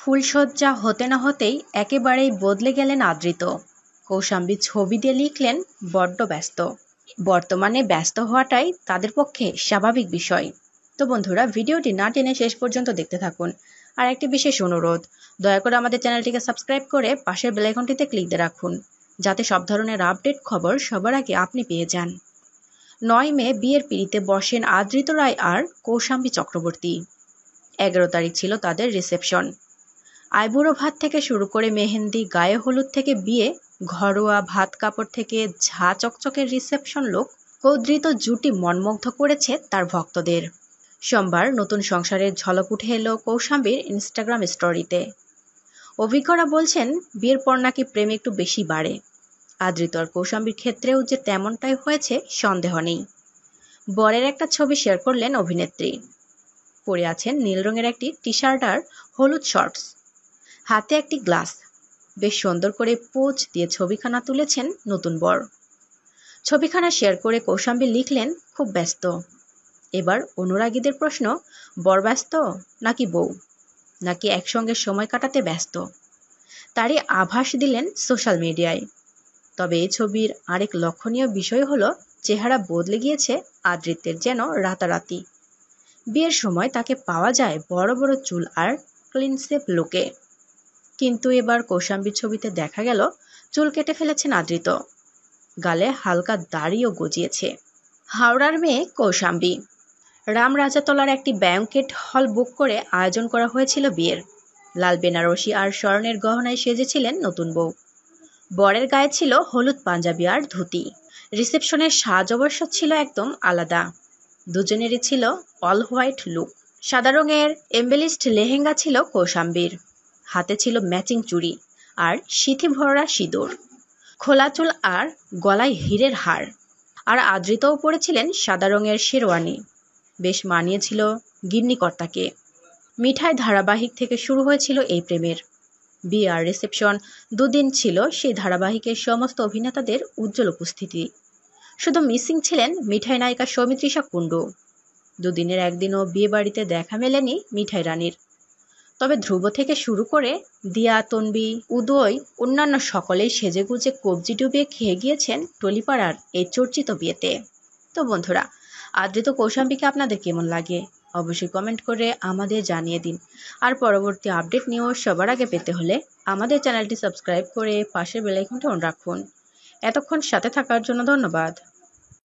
ফুলশয্যা হতে না হতেই একেবারেই বদলে গেলেন আদৃত। কৌশাম্বী ছবি দিয়ে লিখলেন, বড্ড ব্যস্ত। বর্তমানে ব্যস্ত হওয়াটাই তাদের পক্ষে স্বাভাবিক বিষয়। তো বন্ধুরা, ভিডিওটি না টেনে শেষ পর্যন্ত দেখতে থাকুন। আর একটি বিশেষ অনুরোধ, দয়া করে আমাদের চ্যানেলটিকে সাবস্ক্রাইব করে পাশের বেল আইকনটিতে ক্লিক দিয়ে রাখুন, যাতে সব ধরনের আপডেট খবর সবার আগে আপনি পেয়ে যান। 9 মে বিয়ের পিঁড়িতে বসেন আদৃত রায় আর কৌশাম্বী চক্রবর্তী। 11 তারিখ ছিল তাদের রিসেপশন। আইবুড়ো ভাত থেকে শুরু করে মেহেন্দি, গায়ে হলুদ থেকে বিয়ে, ঘরোয়া ভাত কাপড় থেকে ঝা চকচকের রিসেপশন লোক, কৌদ্রিত জুটি মনমুগ্ধ করেছে তার ভক্তদের। সোমবার নতুন সংসারের ঝলক উঠে এলো কৌশাম্বীর ইনস্টাগ্রাম স্টোরিতে। অভিজ্ঞরা বলছেন, বিয়ের পর নাকি প্রেম একটু বেশি বাড়ে। আদৃত আর কৌশাম্বীর ক্ষেত্রেও যে তেমনটাই হয়েছে সন্দেহ নেই। বরের একটা ছবি শেয়ার করলেন অভিনেত্রী। পরে আছেন নীল রঙের একটি টি শার্ট আর হলুদ শর্টস, হাতে একটি গ্লাস। বেশ সুন্দর করে পোজ দিয়ে ছবিখানা তুলেছেন নতুন বর। ছবিখানা শেয়ার করে কৌশাম্বী লিখলেন, খুব ব্যস্ত। এবার অনুরাগীদের প্রশ্ন, বর ব্যস্ত নাকি বউ, নাকি একসঙ্গে সময় কাটাতে ব্যস্ত? তারই আভাস দিলেন সোশ্যাল মিডিয়ায়। তবে এই ছবির আরেক লক্ষণীয় বিষয় হলো, চেহারা বদলে গিয়েছে আদৃতের যেন রাতারাতি। বিয়ের সময় তাকে পাওয়া যায় বড় বড় চুল আর ক্লিন শেভ লুকে, কিন্তু এবার কৌশাম্বীর ছবিতে দেখা গেল চুল কেটে ফেলেছেন আদৃত। গালে হালকা দাড়িও গজিয়েছে। হাওড়ার মেয়ে কৌশাম্বী। রামরাজাতলার একটি ব্যাংকেট হল বুক করে আয়োজন করা হয়েছিল বিয়ের। লাল বেনারসি আর স্বর্ণের গহনায় সেজেছিলেন নতুন বউ। বরের গায়ে ছিল হলুদ পাঞ্জাবি আর ধুতি। রিসেপশনের সাজ অবশ্য ছিল একদম আলাদা। দুজনেরই ছিল অল হোয়াইট লুক। সাদা রঙের এমবেলিশড লেহেঙ্গা ছিল কৌশাম্বীর। হাতে ছিল ম্যাচিং চুড়ি আর সিথি ভরা সিঁদুর। খোলা চুল আর গলায় হীরের হার। আর আদৃতও পরেছিলেন সাদা রঙের শেরওয়ানি। বেশ মানিয়েছিল গিন্নিকর্তাকে। মিঠাই ধারাবাহিক থেকে শুরু হয়েছিল এই প্রেমের। বিয়ে আর রিসেপশন দুদিন ছিল সেই ধারাবাহিকের সমস্ত অভিনেতাদের উজ্জ্বল উপস্থিতি। শুধু মিসিং ছিলেন মিঠাই নায়িকা সৌমিত্রিষা কুণ্ডু। দুদিনের একদিনও বিয়ে বাড়িতে দেখা মেলেনি মিঠাই রানীর। তবে ধ্রুব থেকে শুরু করে দিয়া, তন্বী, উদয়, অন্যান্য সকলেই সেজেগুজে কবজি ডুবিয়ে খেয়ে গিয়েছেন টলিপাড়ার এই চর্চিত বিয়েতে। তো বন্ধুরা, আদৃত কৌশাম্বীকে আপনাদের কেমন লাগে অবশ্যই কমেন্ট করে আমাদের জানিয়ে দিন। আর পরবর্তী আপডেট নিউজ সবার আগে পেতে হলে আমাদের চ্যানেলটি সাবস্ক্রাইব করে পাশের বেল আইকনটি অন রাখুন। এতক্ষণ সাথে থাকার জন্য ধন্যবাদ।